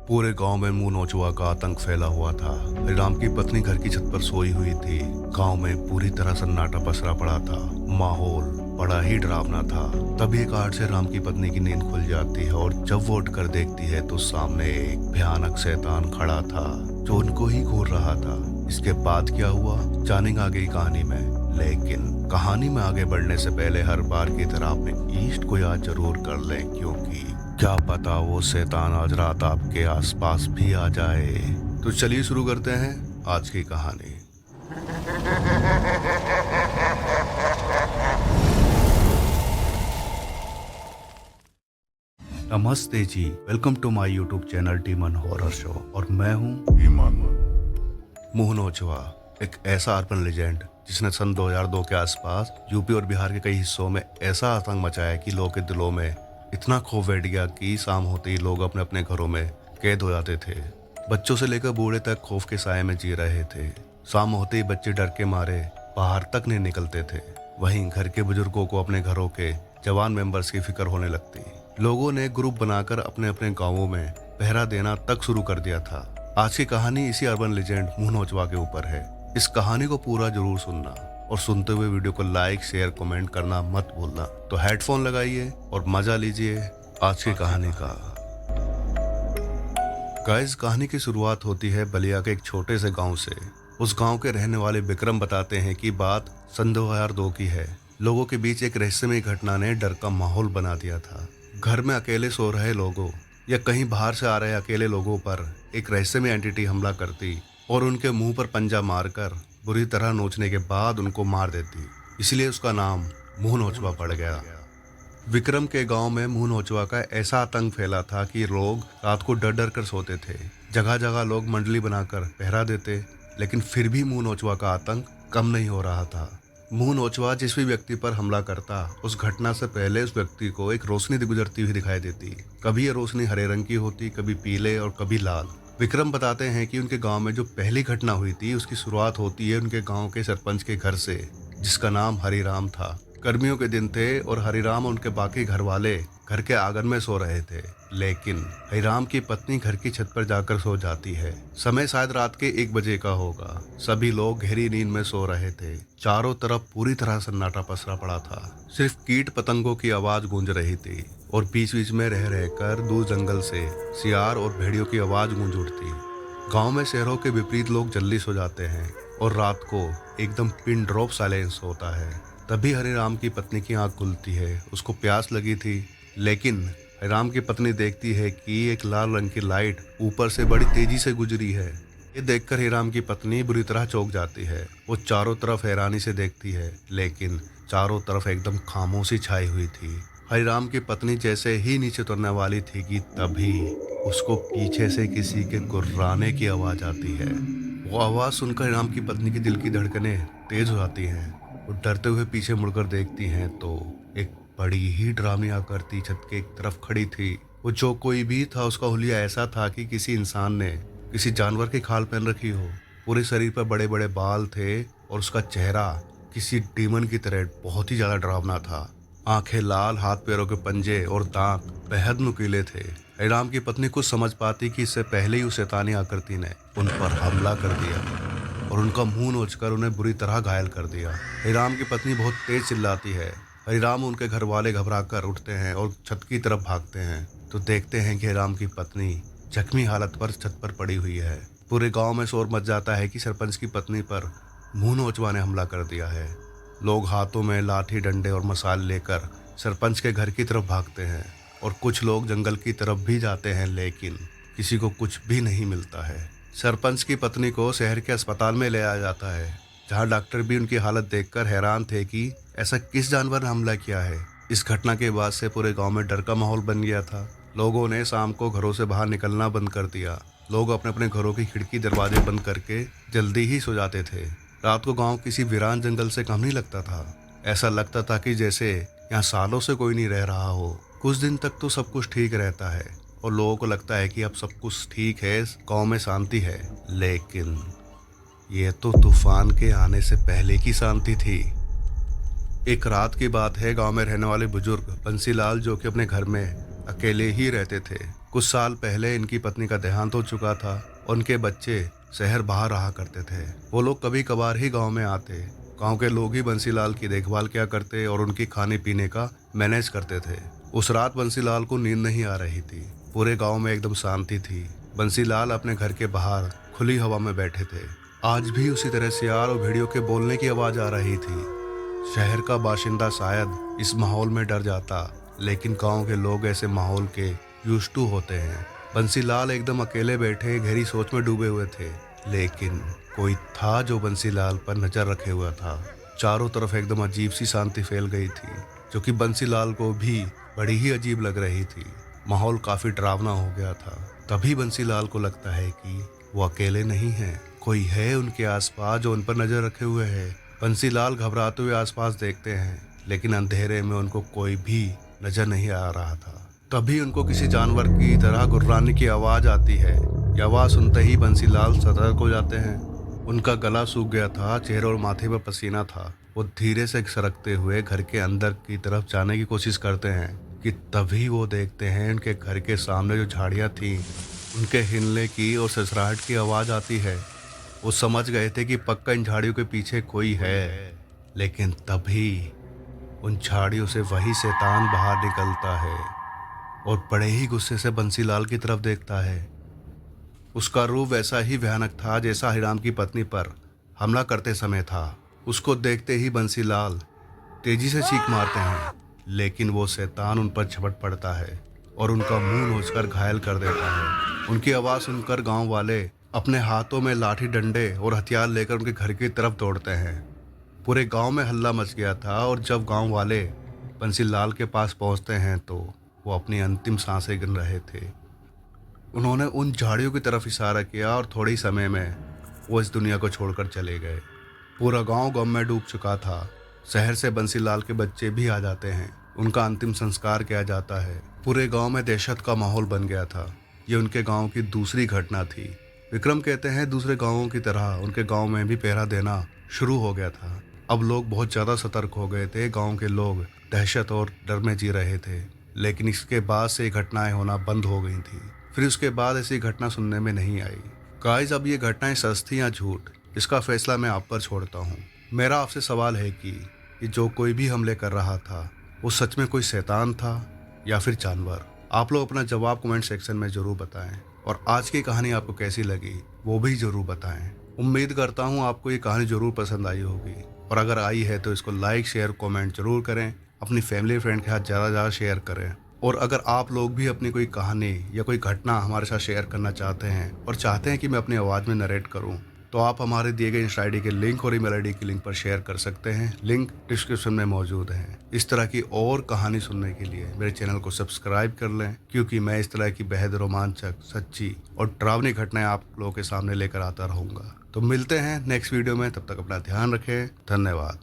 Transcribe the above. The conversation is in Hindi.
पूरे गांव में मुंह नोचुआ का आतंक फैला हुआ था। हरिराम की पत्नी घर की छत पर सोई हुई थी। गांव में पूरी तरह सन्नाटा पसरा पड़ा था। माहौल बड़ा ही डरावना था। तभी एक आहट से राम की पत्नी की नींद खुल जाती है और जब वो उठकर देखती है तो सामने एक भयानक शैतान खड़ा था जो उनको ही घूर रहा था। इसके बाद क्या हुआ जानेंगे आगे की कहानी में, लेकिन कहानी में आगे बढ़ने से पहले हर बार की तरह अपने इष्ट को याद जरूर कर लें, क्योंकि क्या पता वो शैतान आज रात आपके आसपास भी आ जाए। तो चलिए शुरू करते हैं आज की कहानी। नमस्ते जी, welcome to my YouTube channel demon horror show और मैं हूँ ईमान। मुंह नोचुआ एक ऐसा अर्बन लेजेंड जिसने सन 2002 के आसपास यूपी और बिहार के कई हिस्सों में ऐसा आतंक मचाया कि लोगों के दिलों में इतना खौफ बैठ गया कि शाम होते ही लोग अपने अपने घरों में कैद हो जाते थे। बच्चों से लेकर बूढ़े तक खौफ के साए में जी रहे थे। शाम होते ही बच्चे डर के मारे बाहर तक नहीं निकलते थे। वहीं घर के बुजुर्गों को अपने घरों के जवान मेंबर्स की फिक्र होने लगती। लोगों ने ग्रुप बनाकर अपने अपने गांवों में पहरा देना तक शुरू कर दिया था। आज की कहानी इसी अर्बन लेजेंड मुंह नोचवा के ऊपर है। इस कहानी को पूरा जरूर सुनना और सुनते हुए वीडियो को लाइक शेयर कमेंट करना मत भूलना। तो हेडफोन लगाइए और मजा लीजिए आज की कहानी का। गाइस, कहानी की शुरुआत होती है बलिया के एक छोटे से गांव से। उस गांव के रहने वाले विक्रम बताते हैं कि बात सन 2002 की है। लोगों के बीच एक रहस्यमय घटना ने डर का माहौल बना दिया था। घर में अकेले सो रहे लोगों या कहीं बाहर से आ रहे अकेले लोगों पर एक रहस्यमय एंटिटी हमला करती और उनके मुंह पर पंजा मारकर बुरी तरह नोचने के बाद उनको मार देती। इसलिए उसका नाम मुंह नोचवा पड़ गया। विक्रम के गांव में मुंह नोचवा का ऐसा आतंक फैला था कि लोग रात को डर डर कर सोते थे। जगह जगह लोग मंडली बनाकर पहरा देते, लेकिन फिर भी मुंह नोचवा का आतंक कम नहीं हो रहा था। मुंह नोचवा जिस भी व्यक्ति पर हमला करता, उस घटना से पहले उस व्यक्ति को एक रोशनी गुजरती हुई दिखाई देती। कभी ये रोशनी हरे रंग की होती, कभी पीले और कभी लाल। विक्रम बताते हैं कि उनके गांव में जो पहली घटना हुई थी उसकी शुरुआत होती है उनके गांव के सरपंच के घर से, जिसका नाम हरिराम था। गर्मियों के दिन थे और हरिराम और उनके बाकी घर वाले घर के आंगन में सो रहे थे, लेकिन हरिराम की पत्नी घर की छत पर जाकर सो जाती है। समय शायद रात के 1 बजे का होगा। सभी लोग गहरी नींद में सो रहे थे। चारों तरफ पूरी तरह सन्नाटा पसरा पड़ा था। सिर्फ कीट पतंगों की आवाज गूंज रही थी और बीच बीच में रह रहकर दूर जंगल से सियार और भेड़ियों की आवाज गूंज उठती। गांव में शहरों के विपरीत लोग जल्दी सो जाते हैं और रात को एकदम पिन ड्रॉप साइलेंस होता है। तभी हरिराम की पत्नी की आंख खुलती है। उसको प्यास लगी थी, लेकिन हरिराम की पत्नी देखती है कि एक लाल रंग की लाइट ऊपर से बड़ी तेजी से गुजरी है। ये देखकर हरिराम की पत्नी बुरी तरह चौंक जाती है। वो चारों तरफ हैरानी से देखती है, लेकिन चारों तरफ एकदम खामोशी छाई हुई थी। हरिराम की पत्नी जैसे ही नीचे उतरने वाली थी कि तभी उसको पीछे से किसी के गुर्राने की आवाज आती है। वो आवाज सुनकर हरिराम की पत्नी की दिल की धड़कनें तेज हो जाती हैं। वो डरते हुए पीछे मुड़कर देखती हैं तो एक बड़ी ही डरावनी आकृति छत के एक तरफ खड़ी थी। वो जो कोई भी था उसका हुलिया ऐसा था कि किसी इंसान ने किसी जानवर की खाल पहन रखी हो। पूरे शरीर पर बड़े बड़े बाल थे और उसका चेहरा किसी डीमन की तरह बहुत ही ज्यादा डरावना था। आंखें लाल, हाथ पैरों के पंजे और दांत बेहद नुकीले थे। हरिराम की पत्नी कुछ समझ पाती कि इससे पहले ही उस शैतानी आकृति ने उन पर हमला कर दिया और उनका मुंह नोचकर उन्हें बुरी तरह घायल कर दिया। हरिराम की पत्नी बहुत तेज चिल्लाती है। हरिराम उनके घर वाले घबराकर उठते हैं और छत की तरफ भागते हैं तो देखते हैं कि हरिराम की पत्नी जख्मी हालत पर छत पर पड़ी हुई है। पूरे गांव में शोर मच जाता है कि सरपंच की पत्नी पर मुंह नोचवा ने हमला कर दिया है। लोग हाथों में लाठी, डंडे और मसाल लेकर सरपंच के घर की तरफ भागते हैं और कुछ लोग जंगल की तरफ भी जाते हैं, लेकिन किसी को कुछ भी नहीं मिलता है। सरपंच की पत्नी को शहर के अस्पताल में ले आया जाता है, जहां डॉक्टर भी उनकी हालत देखकर हैरान थे कि ऐसा किस जानवर ने हमला किया है। इस घटना के बाद से पूरे गांव में डर का माहौल बन गया था। लोगों ने शाम को घरों से बाहर निकलना बंद कर दिया। लोग अपने अपने घरों की खिड़की दरवाजे बंद करके जल्दी ही सो जाते थे। रात को गांव किसी वीरान जंगल से कम नहीं लगता था। ऐसा लगता था कि जैसे यहाँ सालों से कोई नहीं रह रहा हो। कुछ दिन तक तो सब कुछ ठीक रहता है और लोगों को लगता है कि अब सब कुछ ठीक है, गांव में शांति है, लेकिन ये तो तूफान के आने से पहले की शांति थी। एक रात की बात है। गांव में रहने वाले बुजुर्ग बंसीलाल, जो कि अपने घर में अकेले ही रहते थे, कुछ साल पहले इनकी पत्नी का देहांत हो चुका था। उनके बच्चे शहर बाहर रहा करते थे। वो लोग कभी कभार ही गांव में आते। गांव के लोग ही बंसीलाल की देखभाल किया करते और उनकी खाने पीने का मैनेज करते थे। उस रात बंसीलाल को नींद नहीं आ रही थी। पूरे गांव में एकदम शांति थी। बंसीलाल अपने घर के बाहर खुली हवा में बैठे थे। आज भी उसी तरह सियार और भेड़ियों के बोलने की आवाज आ रही थी। शहर का बाशिंदा शायद इस माहौल में डर जाता, लेकिन गांव के लोग ऐसे माहौल के यूज्ड टू होते हैं। बंसीलाल एकदम अकेले बैठे गहरी सोच में डूबे हुए थे, लेकिन कोई था जो बंसीलाल पर नजर रखे हुआ था। चारों तरफ एकदम अजीब सी शांति फैल गई थी, जो कि बंसीलाल को भी बड़ी ही अजीब लग रही थी। माहौल काफी डरावना हो गया था। तभी बंसीलाल को लगता है कि वो अकेले नहीं हैं, कोई है उनके आसपास जो उन पर नजर रखे हुए है। बंसीलाल घबराते हुए आसपास देखते हैं, लेकिन अंधेरे में उनको कोई भी नजर नहीं आ रहा था। तभी उनको किसी जानवर की तरह गुर्राने की आवाज आती है। यह आवाज सुनते ही बंसीलाल सतर्क हो जाते हैं। उनका गला सूख गया था, चेहरे और माथे पर पसीना था। वो धीरे से सरकते हुए घर के अंदर की तरफ जाने की कोशिश करते हैं कि तभी वो देखते हैं उनके घर के सामने जो झाड़ियाँ थी, उनके हिलने की और ससराहट की आवाज आती है। वो समझ गए थे कि पक्का इन झाड़ियों के पीछे कोई है, लेकिन तभी उन झाड़ियों से वही शैतान बाहर निकलता है और बड़े ही गुस्से से बंसीलाल की तरफ देखता है। उसका रूप वैसा ही भयानक था जैसा हिराम की पत्नी पर हमला करते समय था। उसको देखते ही बंसीलाल तेजी से चीख मारते हैं, लेकिन वो शैतान उन पर झपट पड़ता है और उनका मुंह नोचकर घायल कर देता है। उनकी आवाज़ सुनकर गांव वाले अपने हाथों में लाठी डंडे और हथियार लेकर उनके घर की तरफ दौड़ते हैं। पूरे गांव में हल्ला मच गया था और जब गांव वाले बंसीलाल के पास पहुंचते हैं तो वो अपनी अंतिम सांसें गिन रहे थे। उन्होंने उन झाड़ियों की तरफ इशारा किया और थोड़े ही समय में वो इस दुनिया को छोड़कर चले गए। पूरा गांव गम में डूब चुका था। शहर से बंसीलाल के बच्चे भी आ जाते हैं। उनका अंतिम संस्कार किया जाता है। पूरे गांव में दहशत का माहौल बन गया था। ये उनके गांव की दूसरी घटना थी। विक्रम कहते हैं दूसरे गांवों की तरह उनके गांव में भी पहरा देना शुरू हो गया था। अब लोग बहुत ज़्यादा सतर्क हो गए थे। गांव के लोग दहशत और डर में जी रहे थे, लेकिन इसके बाद से घटनाएं होना बंद हो गई थी। फिर उसके बाद ऐसी घटना सुनने में नहीं आई। गाइस, अब ये घटनाएं सच थी या झूठ, इसका फैसला मैं आप पर छोड़ता हूँ। मेरा आपसे सवाल है कि जो कोई भी हमले कर रहा था वो सच में कोई शैतान था या फिर जानवर। आप लोग अपना जवाब कमेंट सेक्शन में ज़रूर बताएं और आज की कहानी आपको कैसी लगी वो भी ज़रूर बताएं। उम्मीद करता हूँ आपको ये कहानी ज़रूर पसंद आई होगी, और अगर आई है तो इसको लाइक शेयर कमेंट जरूर करें। अपनी फैमिली फ्रेंड के साथ ज़्यादा शेयर करें। और अगर आप लोग भी अपनी कोई कहानी या कोई घटना हमारे साथ शेयर करना चाहते हैं और चाहते हैं कि मैं अपनी आवाज़ में नरेट करूं, तो आप हमारे दिए गए इंस्टा ID के लिंक और ईमेल ID के लिंक पर शेयर कर सकते हैं। लिंक डिस्क्रिप्शन में मौजूद है। इस तरह की और कहानी सुनने के लिए मेरे चैनल को सब्सक्राइब कर लें, क्योंकि मैं इस तरह की बेहद रोमांचक, सच्ची और डरावनी घटनाएं आप लोगों के सामने लेकर आता रहूँगा। तो मिलते हैं नेक्स्ट वीडियो में। तब तक अपना ध्यान रखें। धन्यवाद।